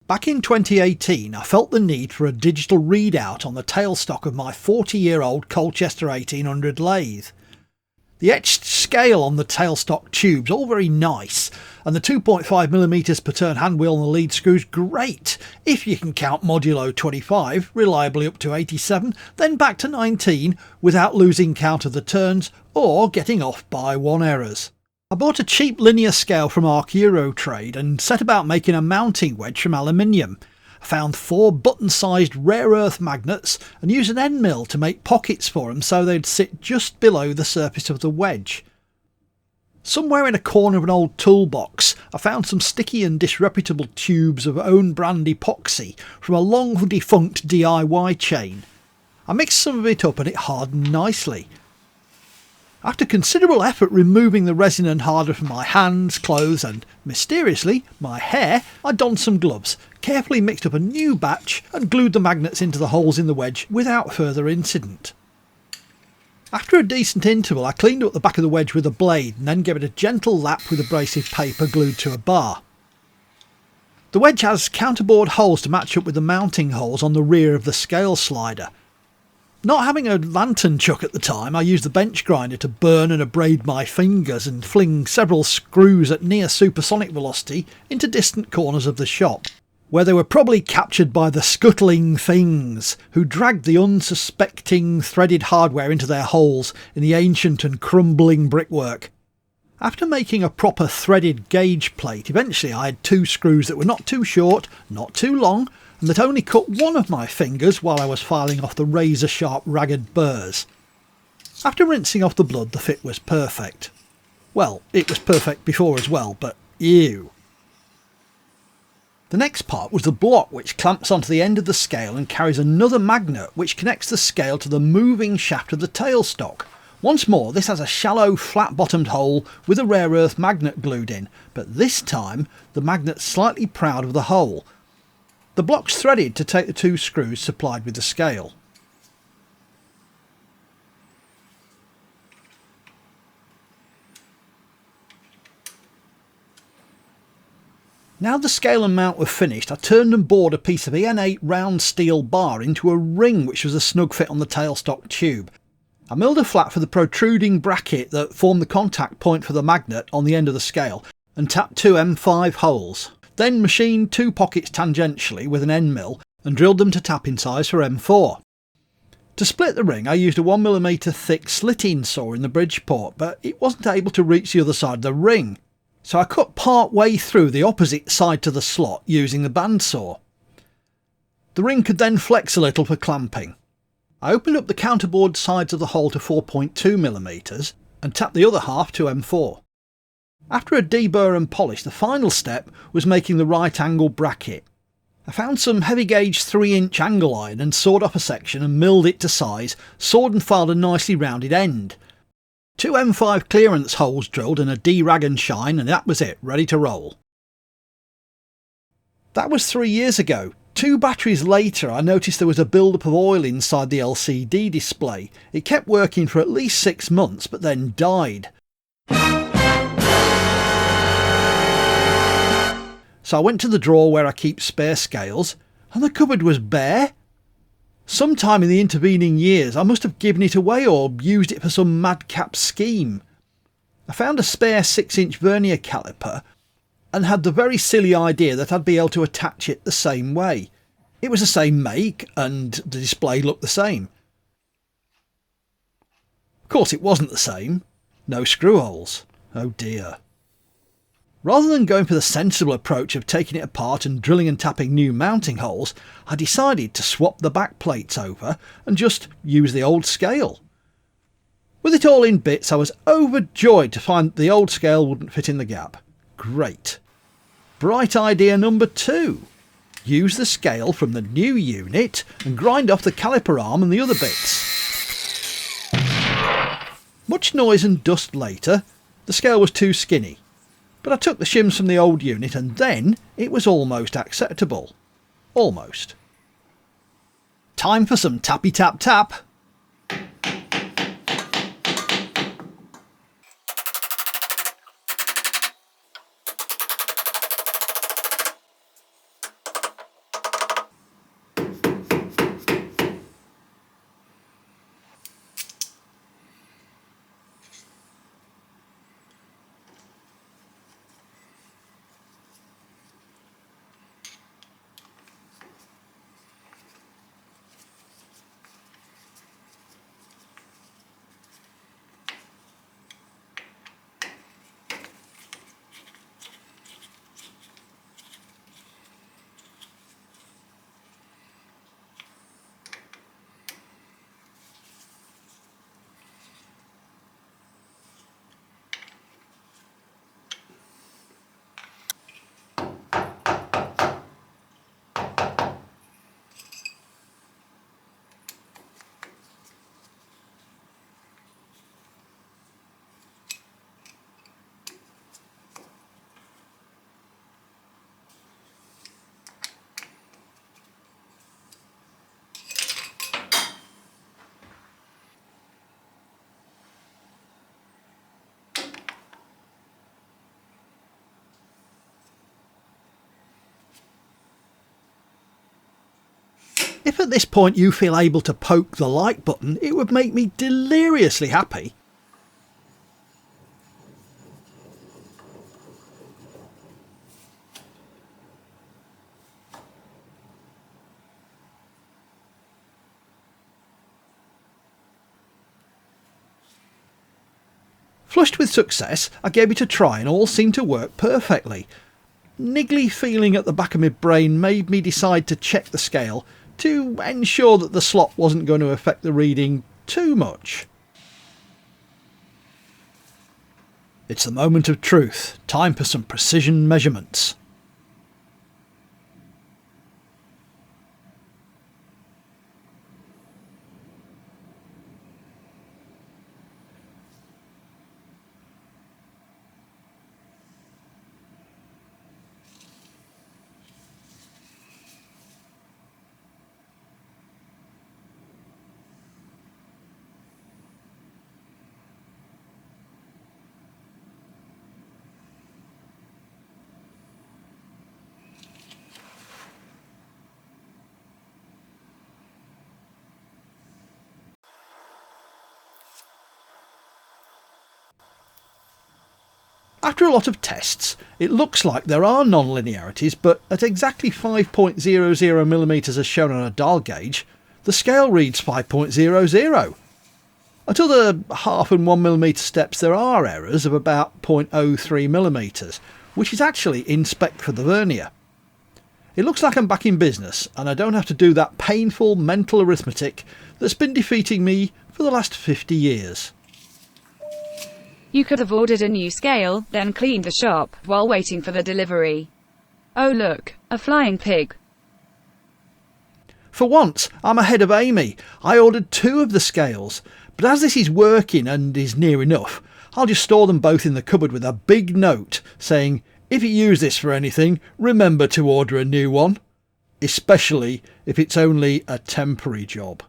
Back in 2018, I felt the need for a digital readout on the tailstock of my 40-year-old Colchester 1800 lathe. The etched scale on the tailstock tube's all very nice, and the 2.5mm per turn handwheel on the lead screw's great, if you can count modulo 25, reliably up to 87, then back to 19, without losing count of the turns, or getting off by 1 errors. I bought a cheap linear scale from Euro Trade and set about making a mounting wedge from aluminium. I found 4 button-sized rare earth magnets and used an end mill to make pockets for them so they'd sit just below the surface of the wedge. Somewhere in a corner of an old toolbox I found some sticky and disreputable tubes of own brand epoxy from a long defunct DIY chain. I mixed some of it up and it hardened nicely. After considerable effort removing the resin and hardener from my hands, clothes and, mysteriously, my hair, I donned some gloves, carefully mixed up a new batch and glued the magnets into the holes in the wedge without further incident. After a decent interval I cleaned up the back of the wedge with a blade and then gave it a gentle lap with abrasive paper glued to a bar. The wedge has counterbore holes to match up with the mounting holes on the rear of the scale slider. Not having a lantern chuck at the time, I used the bench grinder to burn and abrade my fingers and fling several screws at near supersonic velocity into distant corners of the shop, where they were probably captured by the scuttling things who dragged the unsuspecting threaded hardware into their holes in the ancient and crumbling brickwork. After making a proper threaded gauge plate, eventually I had 2 screws that were not too short, not too long, and that only cut one of my fingers while I was filing off the razor-sharp ragged burrs. After rinsing off the blood, the fit was perfect. Well, it was perfect before as well, but ew. The next part was the block which clamps onto the end of the scale and carries another magnet which connects the scale to the moving shaft of the tailstock. Once more, this has a shallow, flat-bottomed hole with a rare earth magnet glued in, but this time the magnet's slightly proud of the hole. The block's threaded to take the 2 screws supplied with the scale. Now the scale and mount were finished, I turned and bored a piece of EN8 round steel bar into a ring which was a snug fit on the tailstock tube. I milled a flat for the protruding bracket that formed the contact point for the magnet on the end of the scale and tapped 2 M5 holes. Then machined 2 pockets tangentially with an end mill and drilled them to tapping size for M4. To split the ring I used a 1mm thick slit-in saw in the bridge port, but it wasn't able to reach the other side of the ring, so I cut part way through the opposite side to the slot using the bandsaw. The ring could then flex a little for clamping. I opened up the counterboard sides of the hole to 4.2mm and tapped the other half to M4. After a deburr and polish, the final step was making the right angle bracket. I found some heavy gauge 3-inch angle iron and sawed off a section and milled it to size, sawed and filed a nicely rounded end. 2 M5 clearance holes drilled and a D-rag and shine, and that was it, ready to roll. That was 3 years ago. 2 batteries later I noticed there was a build-up of oil inside the LCD display. It kept working for at least 6 months but then died. So I went to the drawer where I keep spare scales, and the cupboard was bare. Sometime in the intervening years I must have given it away or used it for some madcap scheme. I found a spare 6-inch Vernier Caliper and had the very silly idea that I'd be able to attach it the same way. It was the same make and the display looked the same. Of course it wasn't the same. No screw holes. Oh dear. Rather than going for the sensible approach of taking it apart and drilling and tapping new mounting holes, I decided to swap the back plates over and just use the old scale. With it all in bits, I was overjoyed to find that the old scale wouldn't fit in the gap. Great. Bright idea number 2. Use the scale from the new unit and grind off the caliper arm and the other bits. Much noise and dust later, the scale was too skinny. But I took the shims from the old unit and then it was almost acceptable. Almost. Time for some tappy tap tap. at this point you feel able to poke the like button, it would make me deliriously happy. Flushed with success, I gave it a try and all seemed to work perfectly. Niggly feeling at the back of my brain made me decide to check the scale to ensure that the slot wasn't going to affect the reading too much. It's the moment of truth, time for some precision measurements. After a lot of tests, it looks like there are non-linearities, but at exactly 5.00mm as shown on a dial gauge, the scale reads 5.00. At other 0.5 and 1mm steps there are errors of about 0.03mm, which is actually in spec for the vernier. It looks like I'm back in business and I don't have to do that painful mental arithmetic that's been defeating me for the last 50 years. You could have ordered a new scale, then cleaned the shop, while waiting for the delivery. Oh look, a flying pig. For once, I'm ahead of Aimee. I ordered 2 of the scales, but as this is working and is near enough, I'll just store them both in the cupboard with a big note saying, if you use this for anything, remember to order a new one. Especially if it's only a temporary job.